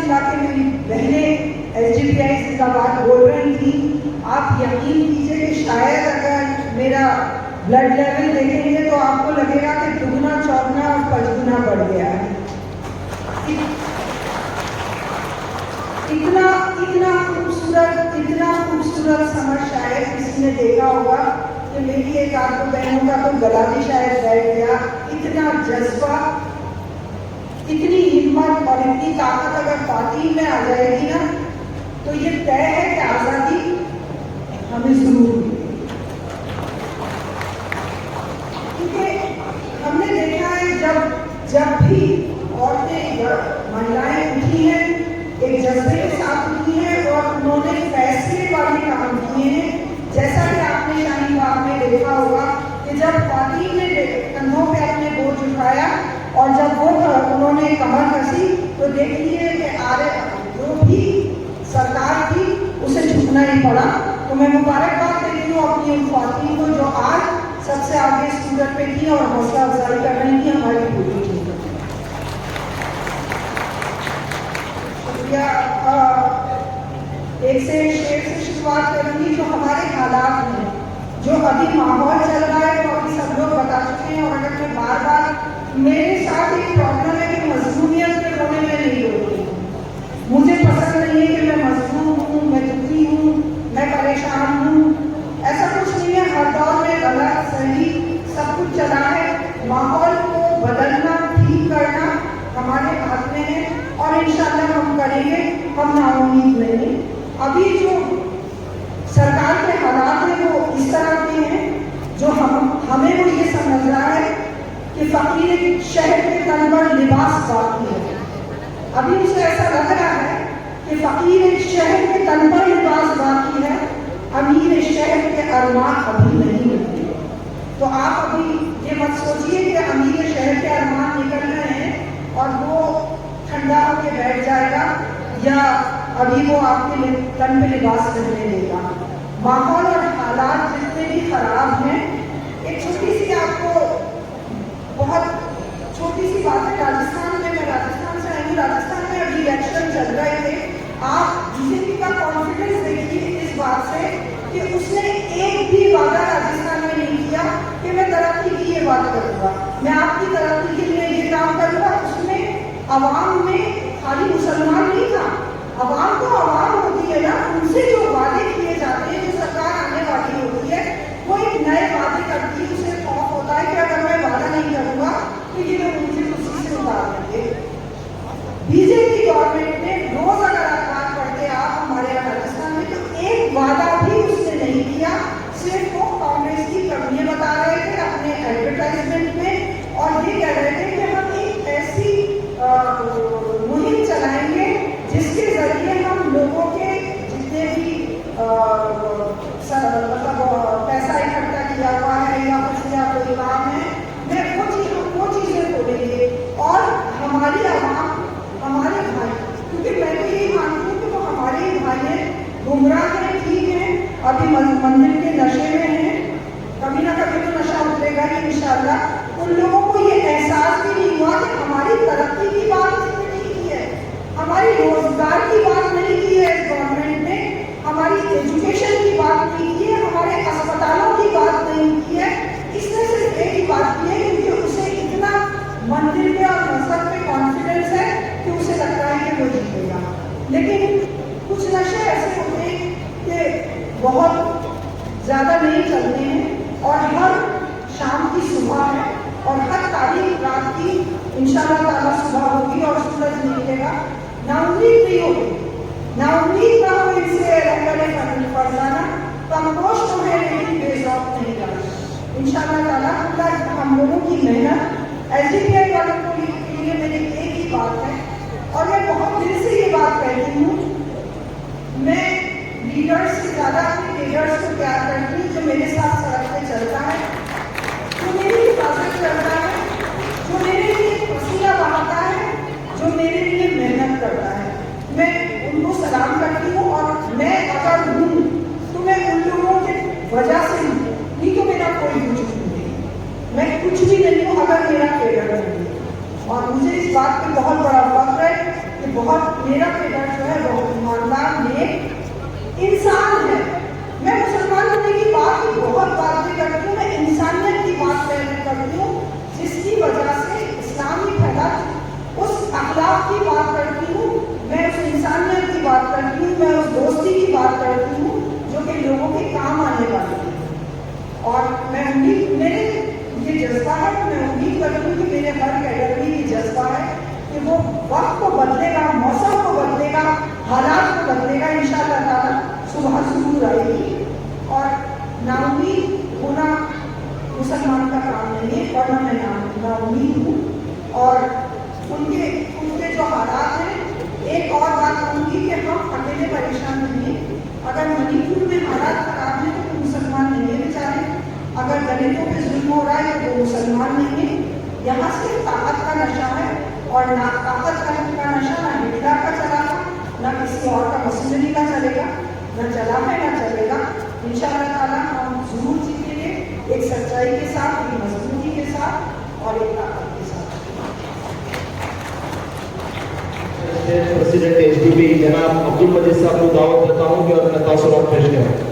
चिल्ला के मेरी बहनें SGPI जिंदाबाद बोल रही थी। आप यकीन कीजिए कि शायद अगर मेरा ब्लड लेवल देखेंगे तो आपको लगेगा कि दुगना चौगुना और पचगुना बढ़ गया है। इतना खूबसूरत समर शायद किसी ने देखा होगा कि मेरी एक आध बहनों का तो गला भी शायद बैठ गया। इतना जज्बा, इतनी हिम्मत और इतनी ताकत अगर पार्टी में आ जाएगी ना तो ये तय है कि आजादी हमें जरूर मिलेगी। क्योंकि हमने देखा है जब भी औरतें महिलाएं उठी हैं, एक जज्बे के साथ उठी हैं और उन्होंने फैसले वाले काम किए हैं। जैसा कि आपने शाहीन बाग में देखा होगा कि जब पार्टी ने कंधों पे अपने बोझ उठाया और जब वो उन्होंने कमर कसी तो देखिए कि आरे जो भी सरकार थी उसे झुकना ही पड़ा। तो मैं मुबारकबाद देती हूँ अपनी उन पार्टी को जो आज सबसे आगे स्कूटर पे थी और हौसला अफजाई कर रही थी हमारी पूरी टीम को। शुक्रिया। एक से शेर से शुरुआत करूंगी। जो हमारे हालात हैं, जो अभी माहौल चल रहा है तो अभी सब लोग बता चुके हैं। और अगर मैं बार बार, मेरे साथ एक प्रॉब्लम है कि मजलूमियत के रोने में नहीं रोती हूँ। मुझे पसंद नहीं है कि मैं मजलूम हूँ, मैं दुखी हूँ, मैं परेशान हूँ। ऐसा कुछ नहीं है। हर दौर में गलत सही सब कुछ चला है। माहौल को बदलना, ठीक करना हमारे हाथ में है और इंशाल्लाह हम करेंगे। हम नाउम्मीद नहीं। अभी जो सरकार के हालात हैं वो इस तरह के हैं जो हमें वो ये समझ रहा है कि फकीर शहर के तन पर लिबास बाकी है। अभी उसे ऐसा लग रहा है कि फकीर शहर के तन पर लिबास बाकी है, अमीर शहर के अरमान अभी नहीं मिलते। तो आप अभी ये मत सोचिए कि अमीर शहर के अरमान निकल रहे हैं और वो ठंडा होकर बैठ जाएगा या अभी वो आपके तन पे लिबास पहनने देगा। माहौल और हालात जितने भी खराब हैं, एक छोटी सी आपको बहुत छोटी सी बात है। राजस्थान में, मैं राजस्थान से आई हूँ। राजस्थान में अभी इलेक्शन चल रहे थे। आप बीजेपी का कॉन्फिडेंस देखिए इस बात से कि उसने एक भी वादा राजस्थान में नहीं किया कि मैं तरक्की की ये बात करूँगा, मैं आपकी तरक्की के लिए ये काम करूँगा। उसमें अवाम में खाली मुसलमान नहीं था। अवाम तो अवाम होती है ना, उनसे जो वादे किए जाते हैं, जो सरकार आने वाली होती है, वो एक नए वादे करती है। उसे खौफ होता है कि अगर मैं वादा नहीं करूँगा तो ये लोग मुझे खुशी से उतार देंगे। बीजेपी गवर्नमेंट ने रोज अगर अखबार पढ़ते आप हमारे यहाँ राजस्थान में, तो एक वादा भी उसने नहीं किया। सिर्फ वो कांग्रेस की कमियां बता रहे थे अपने एडवर्टाइजमेंट में और ये कह रहे थे कि हम एक ऐसी मुहिम चलाएंगे जिसके जरिए हम लोगों के जितने भी पैसा इकट्ठा किया हुआ है या कुछ या कोई काम है, वो चीजें बोलेंगे। और हमारी आवाम, हमारे भाई, क्योंकि मैं तो यही मानती हूँ कि वो हमारे ही भाई हैं, गुमराह हैं, ठीक है, अभी मंदिर के नशे में हैं, कभी ना कभी तो नशा उतरेगा ही इंशाल्लाह। उन लोगों को ये एहसास भी नहीं हुआ कि हमारी तरक्की की बात इसने नहीं की है, हमारी रोजगार की बात नहीं की है इस गवर्नमेंट ने, हमारी एजुकेशन की बात नहीं की है, हमारे अस्पतालों की बात नहीं की है। इसने सिर्फ एक ही बात की है क्योंकि उसे इतना मंदिर पे और मजहब पे कॉन्फिडेंस है कि उसे लगता है कि वो जीतेगा। लेकिन कुछ नशे ऐसे होते हैं कि बहुत ज़्यादा नहीं चलते हैं और हर शाम की सुबह है और हर तारीख रात की इंशाल्लाह ताला सुबह होगी और सूरज निकलेगा। नाउम्मीद नहीं होगी, नाउम्मीद ना हो इनसे फरजाना, कमपोश तो है लेकिन बेजौक नहीं करना। इंशाल्लाह ताला पूरा हम लोगों की मेहनत, SGPI वालों के लिए मेरी एक ही बात है और मैं बहुत दिल से ये बात कहती हूँ, मैं लीडर्स से ज़्यादा अपने लीडर्स को प्यार करती हूँ जो मेरे साथ सड़क पे चलता है, जो मेरी हिफाजत करता है, जो मेरे लिए पसीना बहाता है, जो मेरे लिए मेहनत करता है। मैं उनको सलाम करती हूँ और मैं अगर हूँ तो मैं उन लोगों के वजह से हूँ, नहीं तो मेरा कोई कुछ नहीं, मैं कुछ भी नहीं हूँ अगर मेरा केडर नहीं है। और मुझे इस बात पे बहुत बड़ा फख्र है कि बहुत मेरा बेटा जो है बहुत ईमानदार नेक इंसान है। मैं मुसलमान होने की बात की बहुत बातें करती हूँ, मैं इंसानियत की बात करती हूँ, जिसकी वजह से इस्लाम ही फैला। उस अखलाक की बात करती हूँ, मैं उस इंसानियत की बात करती हूँ, मैं उस दोस्ती की बात करती हूँ जो कि लोगों के काम आने वाली है। और मैं उम्मीद, मेरे ये जज्बा है, मैं उम्मीद करती हूँ कि मेरे हर कैडर में ये जज्बा है कि वो वक्त को बदलेगा, मौसम को बदलेगा, हालात को बदलेगा, इंशाअल्लाह ताला सुबह जरूर आएगी। और नाउम्मीद होना मुसलमान का काम नहीं है, वरना मैं नाउम्मीद हूँ। और उनके जो हालात हैं, एक और बात कहूँगी कि हम अकेले परेशान नहीं हैं। अगर मणिपुर में हालात खराब हैं तो मुसलमान नहीं है बेचारे, अगर दलितों पे जुल्म हो रहा है तो वो मुसलमान नहीं है। यहाँ सिर्फ ताकत का नशा है, और ना ताकत का नशा ना हिटलर का चला था, ना किसी और का मशीनरी का चलेगा, ना चला है ना चलेगा। इंशाअल्लाह ताला हम जरूर जीतेंगे, एक सच्चाई के साथ, एक मजबूती के साथ और एक ताकत के साथ। प्रेसिडेंट एसडीपी जनाब अब्दुल मजीद साहब को दावत देता हूँ कि अपना तासुरात पेश करें।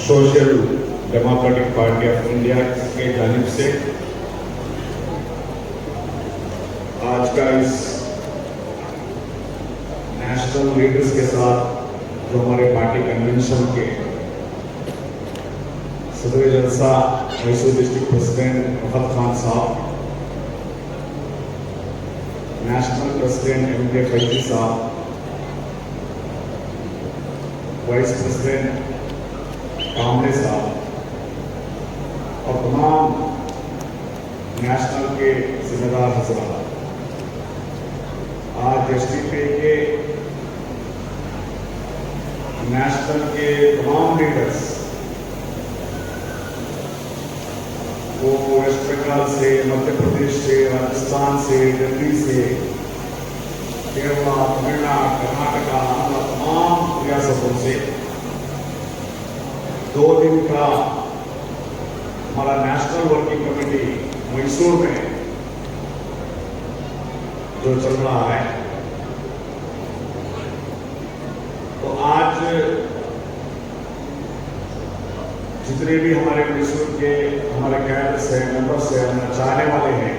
Social democratic party of India के जानिब से आज का इस नेशनल लीडर्स के साथ जो हमारे पार्टी कन्वेंशन के सदर जलसा मैसूर डिस्ट्रिक्ट प्रेसिडेंट रफत खान साहब, नेशनल प्रेसिडेंट MK फैजी साहब, वाइस प्रेसिडेंट कामले साहब और तमाम नेशनल के जिम्मेदार हजरात, आज एसडीपी के नेशनल के तमाम लीडर्स, वो वेस्ट बंगाल से, मध्य प्रदेश से, राजस्थान से, दिल्ली से, केरला, तमिलनाडु, कर्नाटका, आंध्र, तमाम रियासतों से 2 दिन का हमारा नेशनल वर्किंग कमेटी मैसूर में जो चल रहा है, तो आज जितने भी हमारे मैसूर के हमारे कैडर्स हैं, मेंबर्स हैं, हमारे चाहने वाले हैं,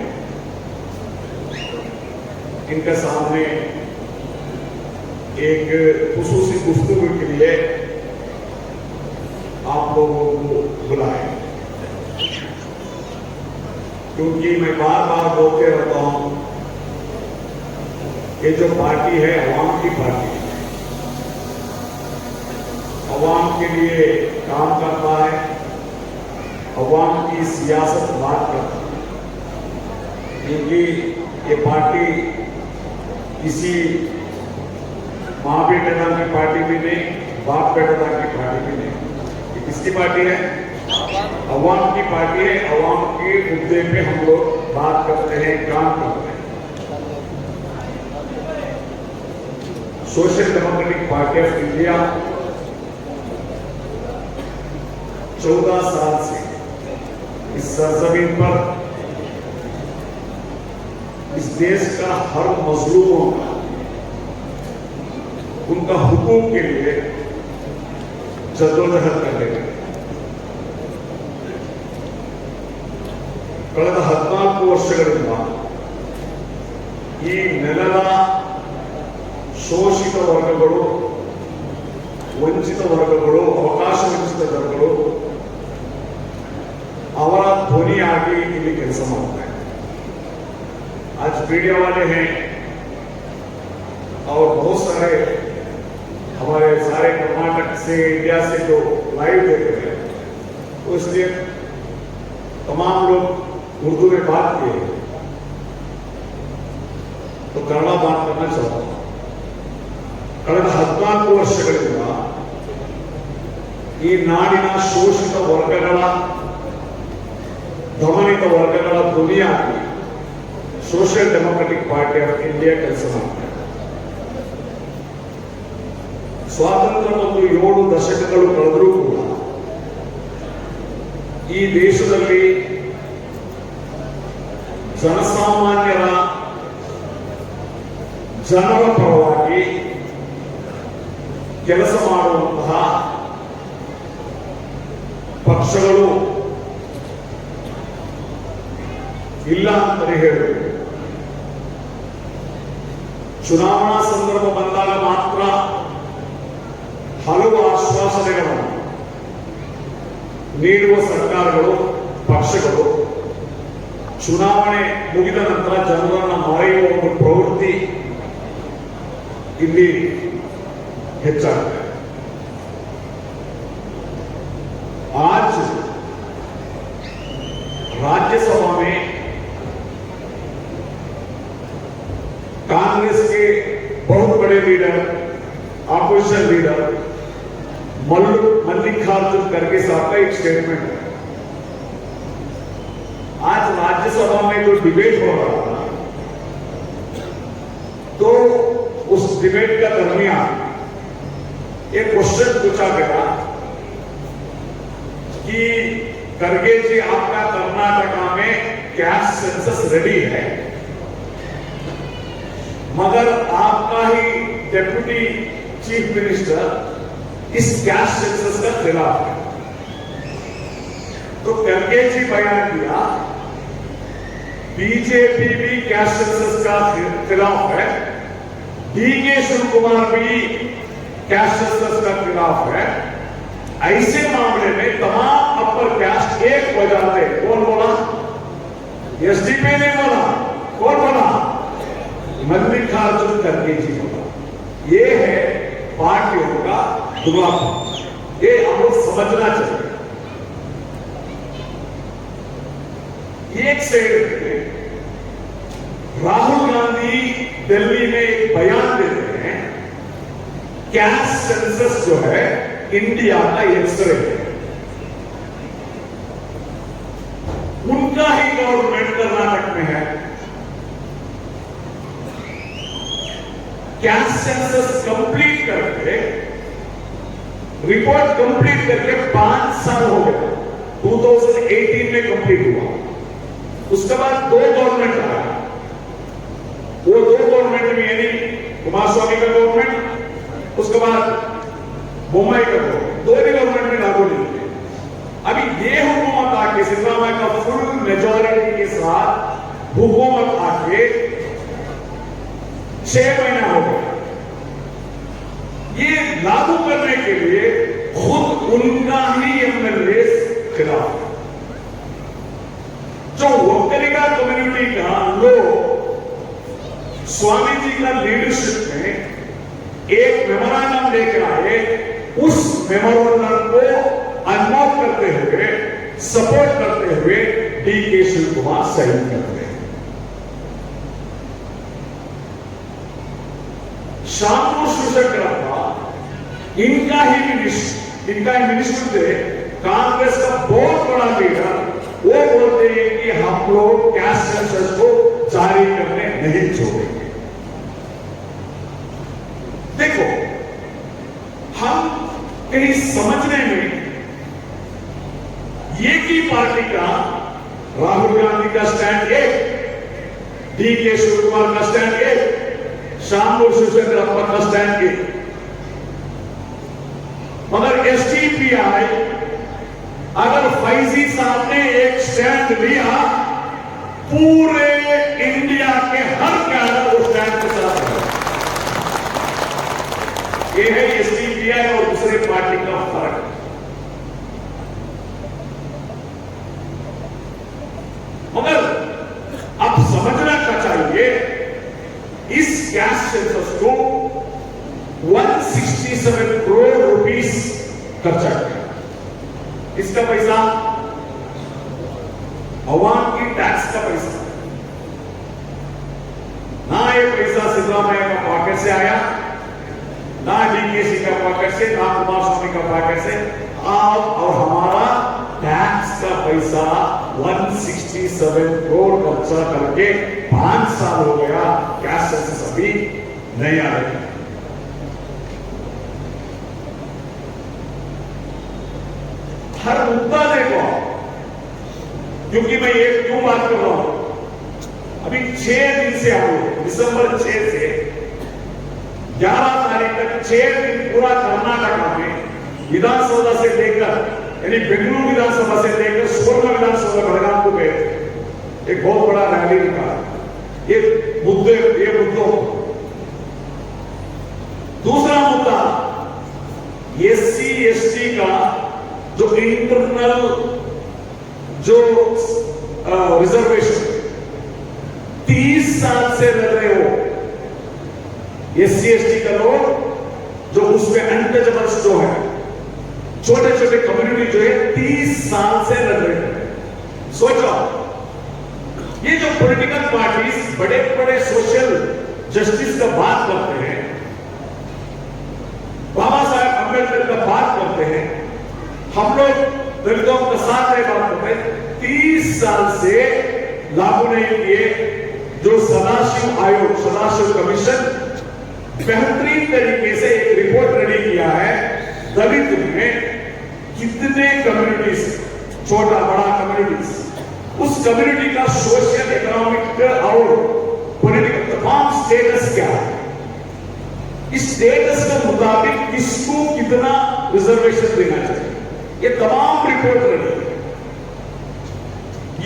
इनके सामने एक खुसूसी गुफ्तगू के लिए आप लोगों को बुलाए, क्योंकि मैं बार बार बोलते रहता हूं, ये जो पार्टी है अवाम की पार्टी है, अवाम के लिए काम करता है, अवाम की सियासत बात करता है, क्योंकि ये पार्टी किसी माँ बेटा की पार्टी भी नहीं, बाप बेटा की पार्टी भी नहीं, किसकी पार्टी है? अवाम की पार्टी है। अवाम के मुद्दे पे हम लोग बात करते हैं, काम करते हैं। Social democratic party of India 14 साल से इस सरजमीन पर इस देश का हर मजलूमों का, उनका हुकूक के लिए जद्दोजहद करने गए। ಕಳೆದ 14 ವರ್ಷಗಳಿಂದ ಈ ನೆಲದ ಶೋಷಿತ ವರ್ಗಗಳು, ವಂಚಿತ ವರ್ಗಗಳು, ಅವಕಾಶ ವಂಚಿತ ವರ್ಗಗಳು ಅವರ ಧ್ವನಿಯಾಗಿ ಇಲ್ಲಿ ಕೆಲಸ ಮಾಡ್ತಾರೆ। आज मीडिया वाले हैं और बहुत सारे हमारे सारे कर्नाटक से, इंडिया से जो लाइव देख रहे हैं, तो इसलिए तमाम लोग उर्दू में बात किए, तो कन्नड़ बात करना चाहता हूं। ಕಳೆದ 14 ವರ್ಷಗಳಿಂದ ಈ ನಾಡಿನ ಶೋಷಿತ ವರ್ಗಗಳ ದಮನಿತ ವರ್ಗಗಳ ಧ್ವನಿಯಾಗಿ social democratic party of India ಕೆಲಸ ಮಾಡ್ತಾರೆ. ಸ್ವಾತಂತ್ರ್ಯ ಒಂದು 7 ದಶಕಗಳು ಕಳೆದರೂ ಕೂಡ ಈ ದೇಶದಲ್ಲಿ ಜನಸಾಮಾನ್ಯರ ಜನರ ಪರವಾಗಿ ಕೆಲಸ ಮಾಡುವಂತಹ ಪಕ್ಷಗಳು ಇಲ್ಲ ಅಂತಲೇ ಹೇಳಬೇಕು. ಚುನಾವಣಾ ಸಂದರ್ಭ ಬಂದಾಗ ಮಾತ್ರ ಹಲವು ಆಶ್ವಾಸನೆಗಳನ್ನು ನೀಡುವ ಸರ್ಕಾರಗಳು, ಪಕ್ಷಗಳು ಚುನಾವಣೆ ಮುಗಿದ ನಂತರ ಜನರನ್ನು ಮರೆಯುವ ಒಂದು ಪ್ರವೃತ್ತಿ ಇಲ್ಲಿ ಹೆಚ್ಚಾಗುತ್ತೆ. आज राज्यसभा में कांग्रेस के बहुत बड़े लीडर, ऑपोजिशन लीडर मल्लिकार्जुन खड़गे साहब का एक स्टेटमेंट है. आज राज्यसभा में जो डिबेट हो रहा था, तो उस डिबेट का दरमियान एक क्वेश्चन पूछा गया कि खड़गे जी, आपका कर्नाटका में कैस्ट सेंसस रेडी है, मगर आपका ही डेप्यूटी चीफ मिनिस्टर इस कैस्ट सेंसस का खिलाफ है. तो खड़गे जी बयान दिया, बीजेपी भी कैस्ट सेंसस का खिलाफ है, डीके शिव कुमार भी कैस्ट सेंसस का खिलाफ है. ऐसे मामले में तमाम अपर कैस्ट एक हो जाते. कौन बोला? एसडीपी ने बोला. कौन बोला? मल्लिकार्जुन खड़गे जी बोला. ये है पार्टियों का दुर्भाव. ये हम लोग समझना चाहिए. एक साइड में राहुल गांधी दिल्ली में एक बयान देते हैं, कैस्ट सेंसस जो है इंडिया का एक्सरे है. उनका ही गवर्नमेंट कर्नाटक में है. कैस्ट सेंसस कंप्लीट करके, रिपोर्ट कंप्लीट करके 5 साल हो गए. 2018 में कंप्लीट हुआ. उसके बाद 2 गवर्नमेंट आया. वो 2 गवर्नमेंट में यानी कुमारस्वामी का गवर्नमेंट, उसके बाद मुंबई का गवर्नमेंट, 2 गवर्नमेंट में लागू नहीं हुए. अभी ये हुकूमत आके, सिद्धरामैया का फुल मेजॉरिटी के साथ हुकूमत आके 6 महीना हो गया. ये लागू करने के लिए खुद उनका ही एमएलए खिलाफ. जो वक्कलिका कम्युनिटी का लोग स्वामी जी का लीडरशिप में एक मेमोरेंडम लेकर आए, उस मेमोरेंडम को अनमोल करते हुए, सपोर्ट करते हुए डीके शिव कुमार साइन करते हैं. शामू शिवशंकरप्पा इनका ही मिनिस्टर थे, कांग्रेस का बहुत बड़ा लीडर. वो बोलते हैं कि हम लोग कैस्ट सेंसस को जारी करने नहीं छोड़ेंगे. देखो, हम कहीं समझने में एक ही पार्टी का, राहुल गांधी का स्टैंड एक, डीके शिव कुमार का स्टैंड एक, शामू शिवशंकरप्पा का स्टैंड एक. मगर एसडीपीआई, अगर फैजी साहब ने एक स्टैंड लिया, पूरे इंडिया के हर कैडर उस स्टैंड के साथ है. ये है एसडीपीआई और दूसरे पार्टी का फर्क. मगर अब समझना क्या चाहिए, इस कैस्ट सेंसस को 167 करोड़ रुपीस खर्चा किया. इसका पैसा अवाम की टैक्स का पैसा. ना ये पैसा सिद्धरामैया का पॉकेट से आया, ना डीकेसी का पॉकेट से, ना कुमारस्वामी का पॉकेट से आप और हमारा टैक्स का पैसा 167 करोड़ खर्चा करके 5 साल हो गया, कैश सेंसस अभी नहीं आ रही। हर मुद्दा देखो, क्योंकि मैं ये क्यों बात कर रहा हूं, अभी 6 दिन से हम दिसंबर 6 से 11 तारीख तक 6 दिन पूरा कर्नाटक में विधानसभा से लेकर, यानी बेंगलुरु विधानसभा से लेकर सोलह विधानसभा बेलगाम को गए, एक बहुत बड़ा रैली निकाला ये मुद्दों। दूसरा मुद्दा SC ST का जो इंटरनल जो रिजर्वेशन 30 साल से लड़ रहे हो, SC ST का लोग जो उसमें अनटचेबल्स जो है, छोटे छोटे कम्युनिटी जो है 30 साल से लड़ रहे हैं। सोचो, ये जो पॉलिटिकल पार्टीज बड़े बड़े सोशल जस्टिस का बात करते हैं, बाबा साहेब अम्बेडकर का बात करते हैं, हम लोग दलितों के साथ रह बात करते हैं, 30 साल से लागू नहीं किए। जो सदाशिव आयोग, सदाशिव कमीशन बेहतरीन तरीके से एक रिपोर्ट रेडी किया है, दलित में कितने कम्युनिटीज, छोटा बड़ा कम्युनिटीज, उस कम्युनिटी का सोशल, इकोनॉमिक और पॉलिटिकल तमाम स्टेटस क्या है, इस स्टेटस के मुताबिक किसको कितना रिजर्वेशन देना चाहिए, ये तमाम रिपोर्ट रेडी है।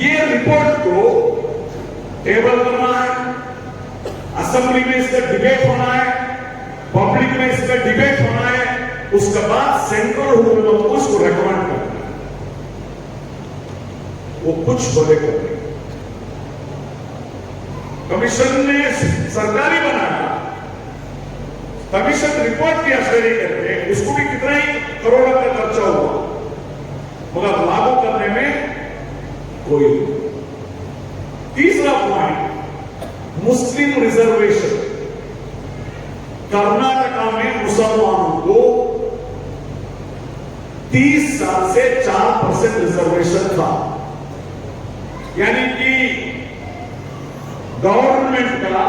ये रिपोर्ट को टेबल करना है, असेंबली में इसका डिबेट होना है, पब्लिक में इसका डिबेट होना है, उसके बाद सेंट्रल हुकूमत को उसको रेकमेंड करना है। वो कुछ बोलेगा, कमीशन ने सरकारी बनाया, कमीशन रिपोर्ट की स्टडी करके उसको भी कितना ही करोड़ों का खर्चा हुआ, मगर लागू करने में कोई। तीसरा पॉइंट, मुस्लिम रिजर्वेशन। कर्नाटका में मुसलमानों को 30 साल से 4% रिजर्वेशन था, यानी कि गवर्नमेंट का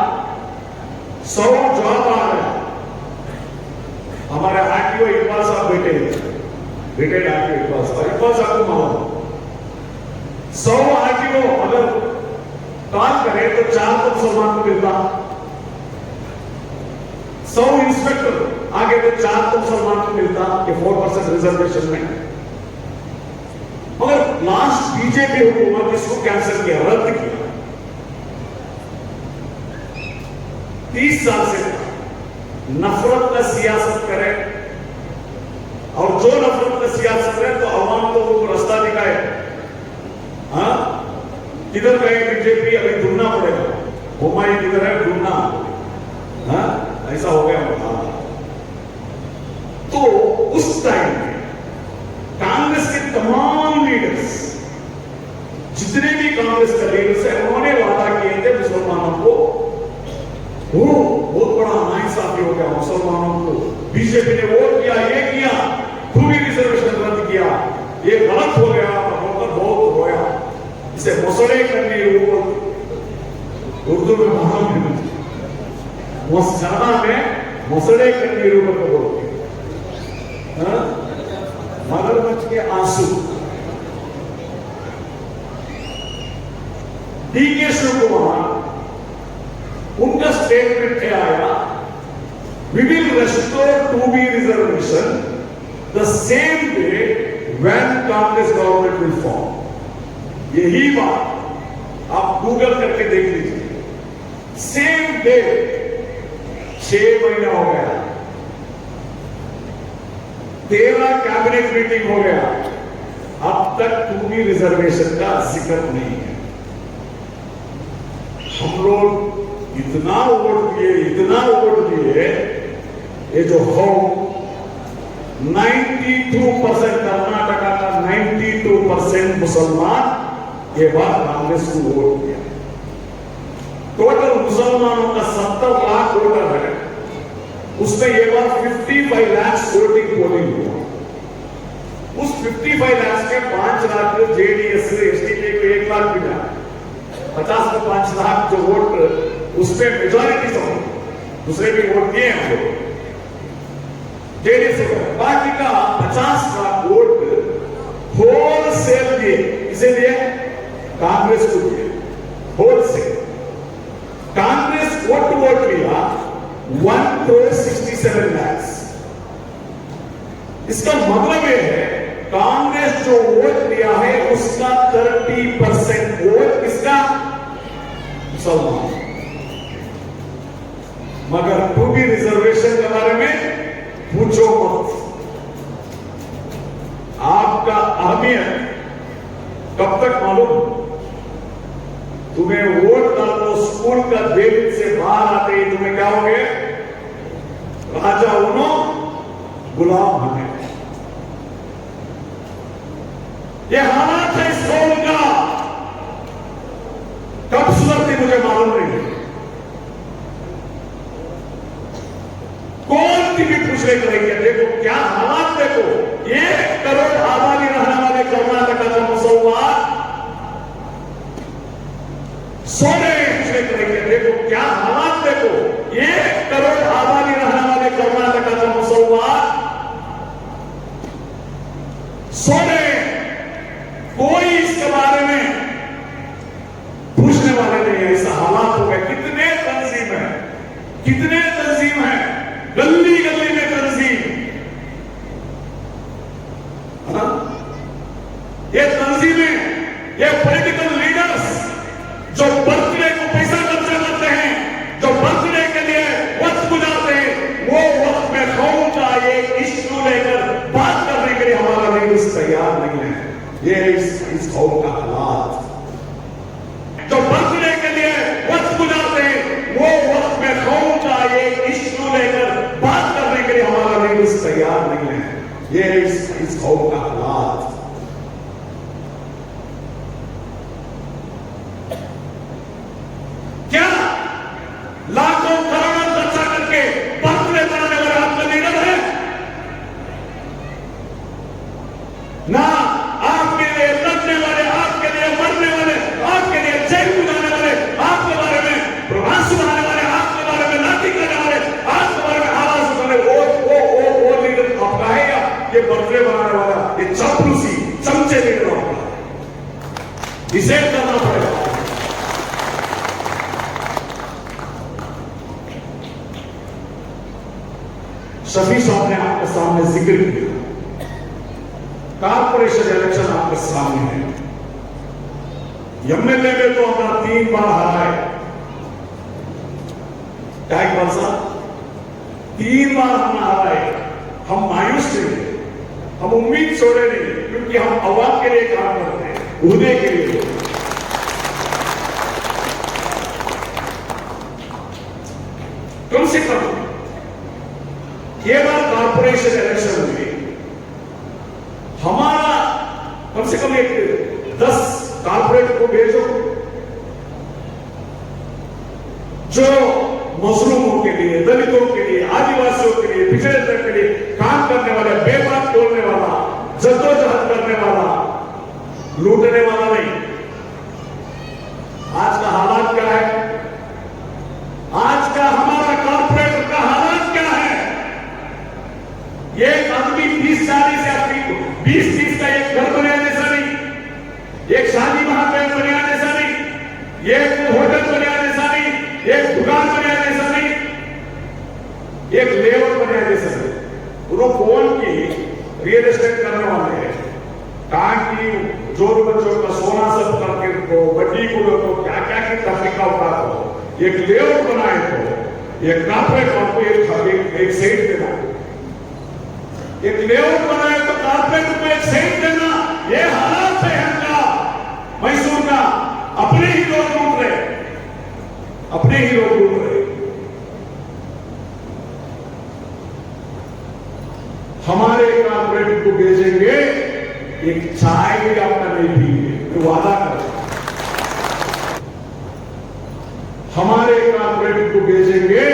100 जॉब आ रहा है। हमारे आरटीओ इकबाल साहब बैठे, रिटायर्ड आरटीओ इकबाल साहब को मालूम, 100 आरटीओ अगर काम करे तो 4 तो मुसलमान को मिलता, 100 इंस्पेक्टर आगे तो 4 तो मुसलमान को मिलता कि 4% रिजर्वेशन में। मगर लास्ट बीजेपी हुकूमत इसको कैंसिल किया, रद्द किया। 30 साल से नफरत का सियासत करे, और जो नफरत का सियासत करे तो अवाम को उनको रास्ता दिखाए। हाँ, किधर गए बीजेपी, अभी ढूंढना पड़ेगा, हुमायूं किधर है ढूंढना। हाँ, ऐसा हो गया। तो उस टाइम में कांग्रेस के तमाम लीडर्स, जितने भी कांग्रेस के लीडर्स है, उन्होंने वादा किए थे मुसलमानों को, वो बहुत बड़ा नाइंसाफी हो गया मुसलमानों को, बीजेपी ने वोट किया, ये किया, खूबी रिजर्वेशन रद्द किया, ये गलत हो गया, बहुत रोया। इसे मुसले करने उर्दू में मालूम है, मुसलना में मुसले करने को बोलते हैं, मगरमच्छ के आंसू। DK शिवकुमार, उनका स्टेटमेंट क्या आया, we will restore 2B reservation the same day when Congress government will form. यही बात आप गूगल करके देख लीजिए, सेम डे, 6 महीना हो गया, 13 कैबिनेट मीटिंग हो गया, अब तक 2B रिजर्वेशन का जिक्र नहीं है। हम लोग इतना वोट दिए, ये जो हो 92% कर्नाटका का 92% मुसलमान ये बार कांग्रेस को वोट दिया। टोटल मुसलमानों का 70 लाख वोटर है, उसमें ये बार 55 लाख वोटिंग पोलिंग हुआ। उस 55 लाख में 5 लाख जेडीएस एसडीपी को 1 लाख मिला, 50 में 5 लाख जो वोट उसमें मेजॉरिटी तो दूसरे भी वोट दिए हम लोग जेडीएस, बाकी का 50 लाख वोट होलसेल दिए, इसे दिए कांग्रेस को दिए होलसेल। कांग्रेस वोट लिया 1,67 लाख। इसका मतलब यह है कांग्रेस जो वोट लिया है उसका 30% वोट किसका? मुसलमान। मगर 2B रिजर्वेशन के बारे में पूछो मत। आपका अहमियत कब तक मालूम? तुम्हें वोट डालो, स्कूल का गेट से बाहर आते ही तुम्हें क्या हो गए? राजा उनो गुलाम हमें। ये हालात है इस कौम का। कब सुधरती मुझे मालूम नहीं है। कौन की भी पूछ रहे करेंगे, देखो क्या हालात, देखो 1 करोड़ आबादी रहने वाले कर्नाटक का मुसलमान सोने पूछने करेंगे, देखो क्या हालात, देखो 1 करोड़ आबादी रहने वाले कर्नाटक का मुसलमान सोने। कोई इसके बारे में पूछने वाले नहीं है। ऐसा हालात हो गए। कितने तंजीम है, कितने तंजीम है, गली गली में तंजीम। ये तंजीमें, ये पॉलिटिकल लीडर्स जो बर्थडे को पैसा खर्चा करते हैं, जो बर्थडे के लिए वक्त गुजारते हैं, वो वक्त में कौम का ये इश्यू लेकर बात करने के लिए हमारा लीडर्स तैयार नहीं है। ये इस कौम का हालात। जो बर्थडे के लिए वक्त गुजारते हैं, वो वक्त में कौम का ये इश्यू लेकर बात करने के लिए हमारा लीडर्स तैयार नहीं है। ये इस कौम का हालात। क्या लाखों करोड़ों खर्चा करके बर्थडे मनाने वाले आपका लीडर है? ना आपके लिए लड़ने वाले, आपके लिए मरने वाले, आपके लिए जेल बुझाने वाले, आपके बारे में प्रभाव सुनाने वाले, आपके बारे में लाठी करने वाले, आपके बारे में आवाज उठाने वो लीडर आपका है? या ये बर्थडे बनाने वाला ये चापलूसी चमचे लीडर आपका? इसे करना पड़ेगा। शफी साहब ने आपके सामने जिक्र किया, कारपोरेशन इलेक्शन आपके सामने है। एमएलए में तो हमारा 3 बार हारा है। क्या एक बार साहब 3 बार हमने हारा है। हम मायूस नहीं, हम उम्मीद छोड़े नहीं, क्योंकि हम आवाम के लिए काम करते हैं, उहदे के लिए। कम से कम ये बार कारपोरेशन इलेक्शन में हमारा कम से कम एक 10 कारपोरेट को भेजो जो मजलूमों के लिए, दलितों के लिए, आदिवासियों के लिए, पिछड़े तक के लिए काम करने वाला, बेबाक बोलने वाला, जद्दोजहद करने वाला, लूटने वाला नहीं। आज का हालात क्या है? आज का हमारा कारपोरेटर का हालात क्या है? एक आदमी 30-40 या 20-30 का एक घर बनाया जैसा नहीं, एक शादी महापेड़ बनाया जैसा नहीं, एक होटल बनाया जैसा नहीं, एक दुकान बनाया जैसा नहीं, एक लेआउट बनाया जैसा नहीं। वो कौन की रियल एस्टेट करने वाले हैं? कहां की जोर बच्चों का सोना सब करके को बड्डी को क्या क्या की तरीका उठा को एक लेआउट बनाए तो एक कारपोरेट आपको एक साइड देना, एक लेआउट बनाए तो कारपेट को एक साइड देना। ये हालात है हमका मैसूर का। अपने ही लोग लूट रहे, अपने ही लोग लूट रहे। हमारे कारपोरेट को भेजेंगे, एक चाय भी आपका नहीं पिएंगे, मैं वादा कर। हमारे कारपोरेट को भेजेंगे,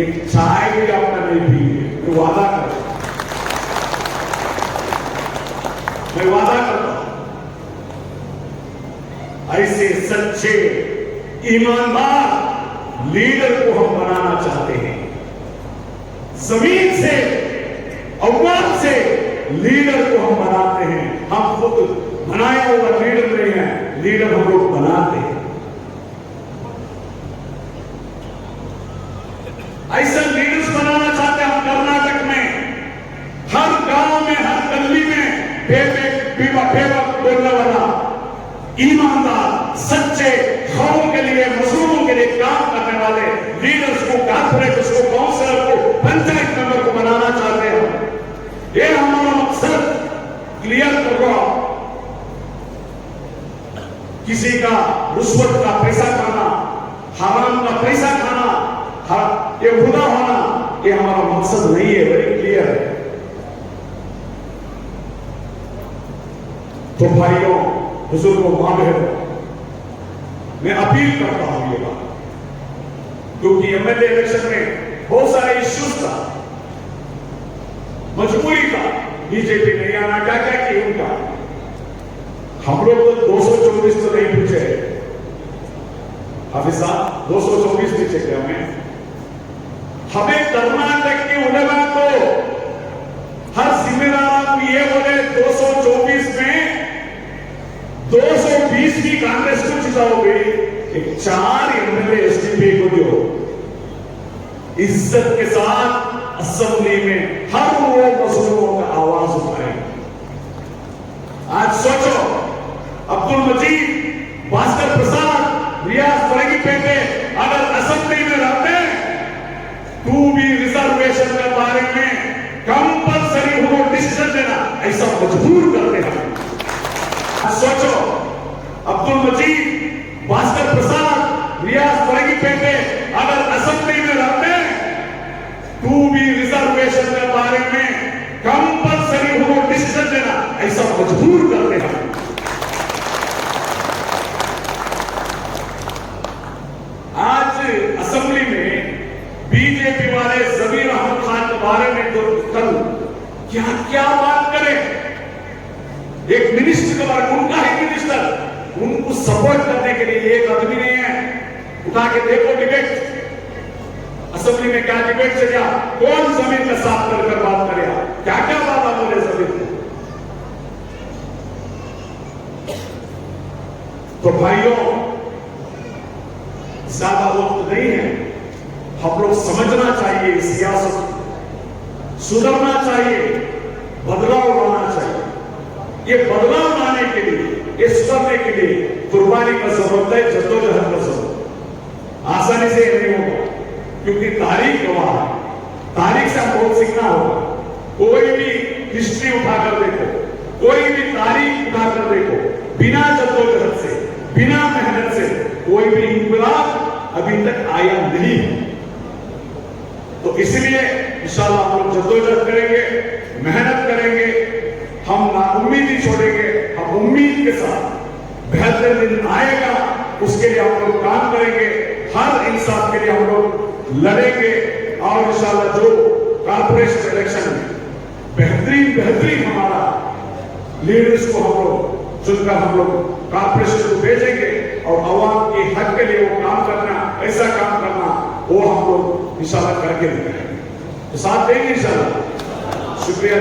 एक चाय भी आपका नहीं पिएंगे, मैं वादा कर। मैं वादा करता हूं, ऐसे सच्चे ईमानदार लीडर को हम बनाना चाहते हैं। जमीन से अव्वल से लीडर को हम बनाते हैं। हम खुद बनाया हुआ लीडर नहीं है, लीडर हम लोग बनाते हैं। ऐसा लीडर्स बनाना चाहते हैं हम कर्नाटक में। हर गांव में, हर गली में बेवक बोलने वाला, ईमानदार, सच्चे, कौम के लिए, मजलूमों के लिए काम करने वाले लीडर्स को, कॉर्पोरेटर्स को, काउंसिलर को, पंचायत मेंबर को बनाना चाहते हैं। ये हमारा मकसद क्लियर कर रहा। किसी का रुश्वत का पैसा खाना, हराम का पैसा खाना, ये खुदा होना, ये हमारा मकसद नहीं है। वेरी क्लियर है। तो भाइयों, बुजुर्गों, मां बहनों, मैं अपील करता हूं ये बात, क्योंकि एमएलए इलेक्शन में बहुत सारे इश्यूज था, मजबूरी था, बीजेपी नहीं आना, क्या क्या किया उनका। हम लोग तो 224 तो नहीं पूछे, हाफिज साहब 224 पूछे थे हमें कर्नाटक के उलेमा को, हर जिम्मेदार को ये बोले 224 में 220 की कांग्रेस को जिताओगे, 4 एमएलए एसडीपी को दो। इज्जत के साथ असेंबली में हर वो मसलों का आवाज उठाए। आज सोचो, अब्दुल मजीद, भास्कर प्रसाद, रियाज फरंगीपेटे अगर असेंबली में रहते हैं, 2B रिजर्वेशन के बारे में कंपलसरी उनको डिसीजन देना, ऐसा मजबूर करते हैं। सोचो, अब्दुल मजीद, भास्कर प्रसाद, रियाज फरंगीपेटे अगर असेंबली में रहते हैं, 2B रिजर्वेशन के बारे में कंपलसरी उनको डिसीजन देना, ऐसा मजबूर करते हैं। आज असेंबली में बीजेपी वाले जमीर अहमद खान के बारे में तो कल क्या क्या बात करें। एक मिनिस्टर के बारे में, उनका है मिनिस्टर, उनको सपोर्ट करने के लिए एक आदमी नहीं है। उठा के देखो डिबेट, असेंबली में क्या डिबेट चला, कौन जमीन का साफ कर बात करेगा, क्या क्या बात बोले जमीन को। तो भाइयों, ज्यादा वक्त नहीं है, हम लोग समझना चाहिए, सियासत सुधरना चाहिए, बदलाव लाना चाहिए। ये बदलाव लाने के लिए, ये सुधरने के लिए कुर्बानी का जरूरत है, जद्दोजहद का जरूरत। आसानी से नहीं होगा, क्योंकि तारीख गवाह है। तारीख से हम बहुत सीखना होगा। कोई भी हिस्ट्री उठाकर देखो, कोई भी तारीख उठाकर देखो, बिना जद्दोजहद से, बिना मेहनत से कोई भी इंकलाब अभी तक आया नहीं है। तो इसलिए इंशाअल्लाह हम लोग जद्दोजहद करेंगे, मेहनत करेंगे, हम नाउम्मीदी छोड़ेंगे, हम उम्मीद के साथ बेहतर दिन आएगा उसके लिए हम लोग काम करेंगे, हर इंसान के लिए हम लोग लड़ेंगे। और इंशाअल्लाह जो कॉर्पोरेशन इलेक्शन में बेहतरीन हमारा लीडर्स को हम लोग चुनकर हम लोग कॉर्पोरेशन को भेजेंगे और अवाम के हक के लिए वो काम करना, ऐसा काम करना, वो हम लोग इंशाअल्लाह करके दिखाएंगे। तो साथ देंगे इंशाअल्लाह। शुक्रिया।